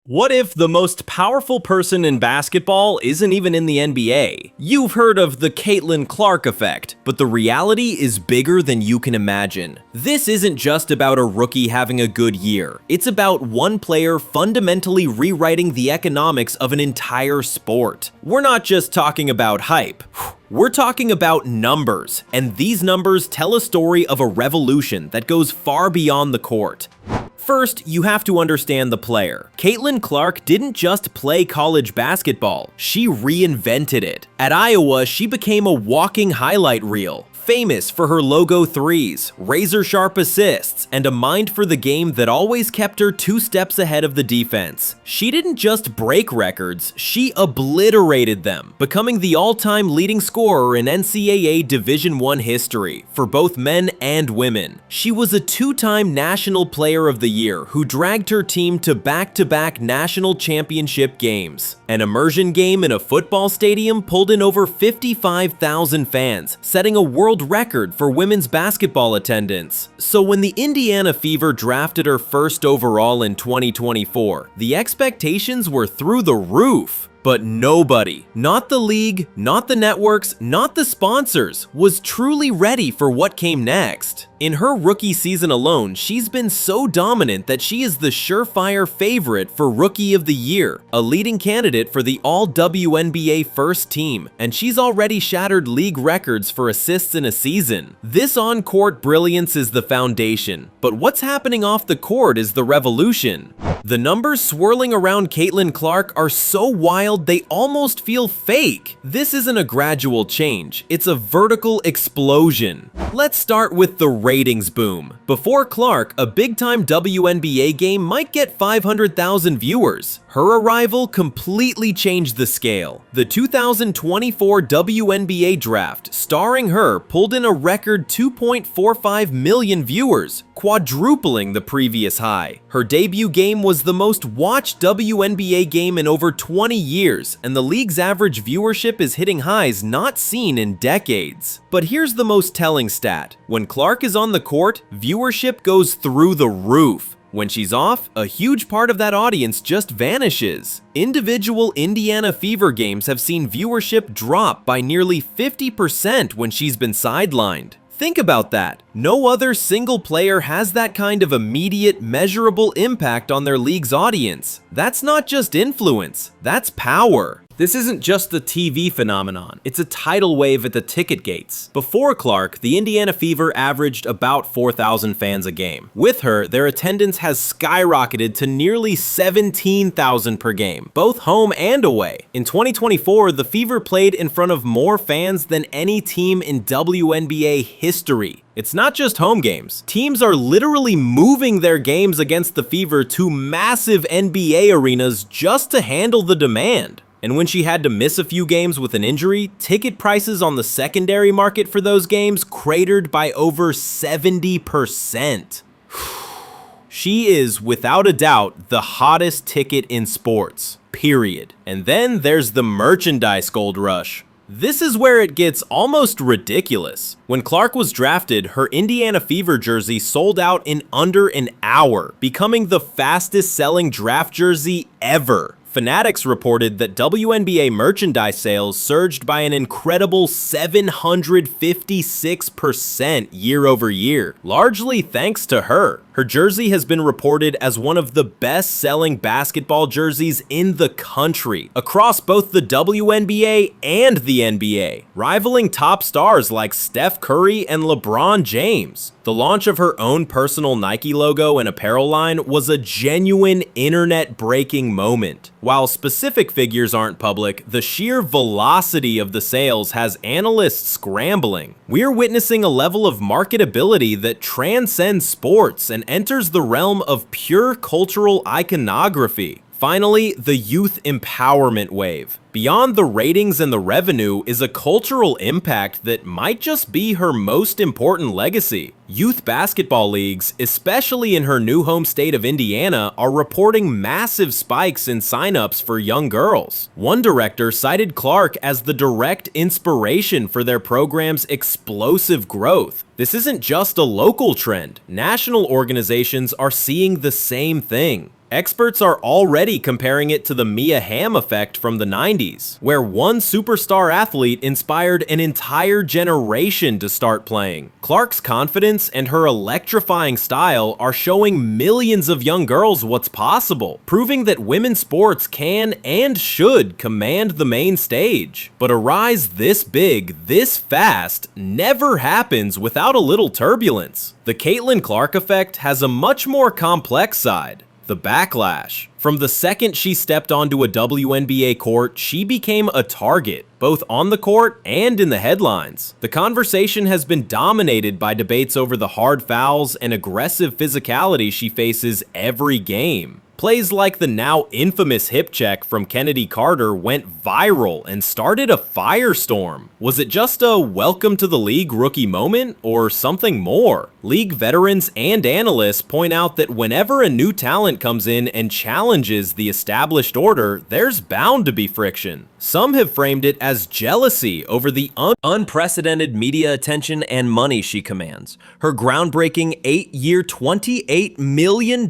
What if the most powerful person in basketball isn't even in the NBA? You've heard of the Caitlin Clark effect, but the reality is bigger than you can imagine. This isn't just about a rookie having a good year. It's about one player fundamentally rewriting the economics of an entire sport. We're not just talking about hype. We're talking about numbers, and these numbers tell a story of a revolution that goes far beyond the court. First, you have to understand the player. Caitlin Clark didn't just play college basketball, she reinvented it. At Iowa, she became a walking highlight reel. Famous for her logo threes, razor-sharp assists, and a mind for the game that always kept her 2 steps ahead of the defense. She didn't just break records, she obliterated them, becoming the all-time leading scorer in NCAA Division I history for both men and women. She was a 2-time National Player of the Year who dragged her team to back-to-back national championship games. An immersion game in a football stadium pulled in over 55,000 fans, setting a world record for women's basketball attendance. So when the Indiana Fever drafted her first overall in 2024, the expectations were through the roof. But nobody, not the league, not the networks, not the sponsors, was truly ready for what came next. In her rookie season alone, she's been so dominant that she is the surefire favorite for Rookie of the Year, a leading candidate for the All-WNBA first team, and she's already shattered league records for assists in a season. This on-court brilliance is the foundation, but what's happening off the court is the revolution. The numbers swirling around Caitlin Clark are so wild they almost feel fake. This isn't a gradual change, it's a vertical explosion. Let's start with the ratings boom. Before Clark, a big-time WNBA game might get 500,000 viewers. Her arrival completely changed the scale. The 2024 WNBA draft, starring her, pulled in a record 2.45 million viewers, quadrupling the previous high. Her debut game was the most watched WNBA game in over 20 years, and the league's average viewership is hitting highs not seen in decades. But here's the most telling stat. When Clark is on the court, viewership goes through the roof. When she's off, a huge part of that audience just vanishes. Individual Indiana Fever games have seen viewership drop by nearly 50% when she's been sidelined. Think about that. No other single player has that kind of immediate, measurable impact on their league's audience. That's not just influence, that's power. This isn't just the TV phenomenon, it's a tidal wave at the ticket gates. Before Clark, the Indiana Fever averaged about 4,000 fans a game. With her, their attendance has skyrocketed to nearly 17,000 per game, both home and away. In 2024, the Fever played in front of more fans than any team in WNBA history. It's not just home games. Teams are literally moving their games against the Fever to massive NBA arenas just to handle the demand. And when she had to miss a few games with an injury, ticket prices on the secondary market for those games cratered by over 70%. She is, without a doubt, the hottest ticket in sports, period. And then there's the merchandise gold rush. This is where it gets almost ridiculous. When Clark was drafted, her Indiana Fever jersey sold out in under an hour, becoming the fastest selling draft jersey ever. Fanatics reported that WNBA merchandise sales surged by an incredible 756% year over year, largely thanks to her. Her jersey has been reported as one of the best-selling basketball jerseys in the country, across both the WNBA and the NBA, rivaling top stars like Steph Curry and LeBron James. The launch of her own personal Nike logo and apparel line was a genuine internet-breaking moment. While specific figures aren't public, the sheer velocity of the sales has analysts scrambling. We're witnessing a level of marketability that transcends sports and enters the realm of pure cultural iconography. Finally, the youth empowerment wave. Beyond the ratings and the revenue is a cultural impact that might just be her most important legacy. Youth basketball leagues, especially in her new home state of Indiana, are reporting massive spikes in signups for young girls. One director cited Clark as the direct inspiration for their program's explosive growth. This isn't just a local trend. National organizations are seeing the same thing. Experts are already comparing it to the Mia Hamm effect from the 90s, where one superstar athlete inspired an entire generation to start playing. Clark's confidence and her electrifying style are showing millions of young girls what's possible, proving that women's sports can and should command the main stage. But a rise this big, this fast, never happens without a little turbulence. The Caitlin Clark effect has a much more complex side. The backlash. From the second she stepped onto a WNBA court, she became a target, both on the court and in the headlines. The conversation has been dominated by debates over the hard fouls and aggressive physicality she faces every game. Plays like the now infamous hip check from Kennedy Carter went viral and started a firestorm. Was it just a welcome to the league rookie moment, or something more? League veterans and analysts point out that whenever a new talent comes in and challenges the established order, there's bound to be friction. Some have framed it as jealousy over the unprecedented media attention and money she commands. Her groundbreaking 8-year, $28 million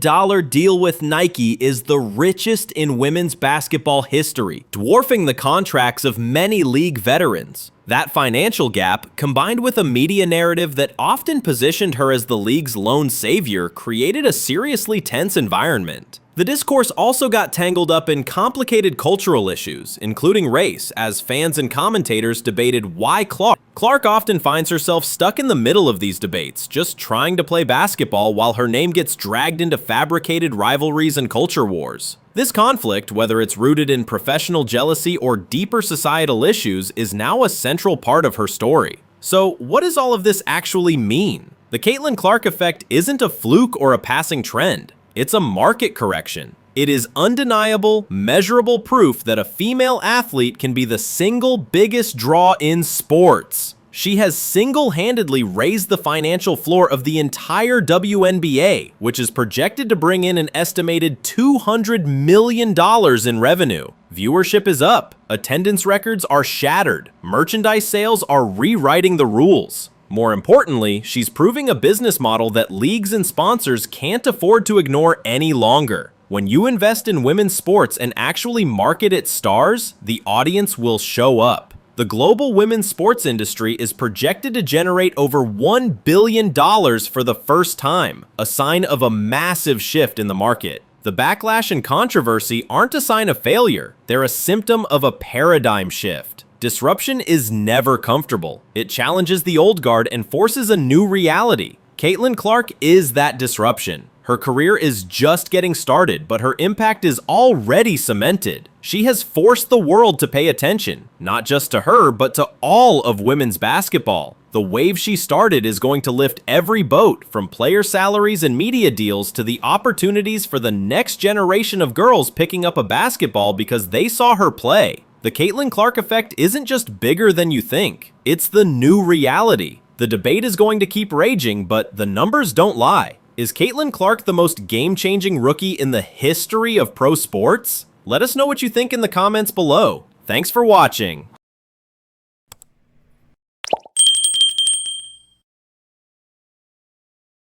deal with Nike is the richest in women's basketball history, dwarfing the contracts of many league veterans. That financial gap, combined with a media narrative that often positioned her as the league's lone savior, created a seriously tense environment. The discourse also got tangled up in complicated cultural issues, including race, as fans and commentators debated why Clark often finds herself stuck in the middle of these debates, just trying to play basketball while her name gets dragged into fabricated rivalries and culture wars. This conflict, whether it's rooted in professional jealousy or deeper societal issues, is now a central part of her story. So, what does all of this actually mean? The Caitlin Clark effect isn't a fluke or a passing trend. It's a market correction. It is undeniable, measurable proof that a female athlete can be the single biggest draw in sports. She has single-handedly raised the financial floor of the entire WNBA, which is projected to bring in an estimated $200 million in revenue. Viewership is up, attendance records are shattered, merchandise sales are rewriting the rules. More importantly, she's proving a business model that leagues and sponsors can't afford to ignore any longer. When you invest in women's sports and actually market its stars, the audience will show up. The global women's sports industry is projected to generate over $1 billion for the first time, a sign of a massive shift in the market. The backlash and controversy aren't a sign of failure, they're a symptom of a paradigm shift. Disruption is never comfortable. It challenges the old guard and forces a new reality. Caitlin Clark is that disruption. Her career is just getting started, but her impact is already cemented. She has forced the world to pay attention, not just to her, but to all of women's basketball. The wave she started is going to lift every boat, from player salaries and media deals to the opportunities for the next generation of girls picking up a basketball because they saw her play. The Caitlin Clark effect isn't just bigger than you think. It's the new reality. The debate is going to keep raging, but the numbers don't lie. Is Caitlin Clark the most game-changing rookie in the history of pro sports? Let us know what you think in the comments below. Thanks for watching.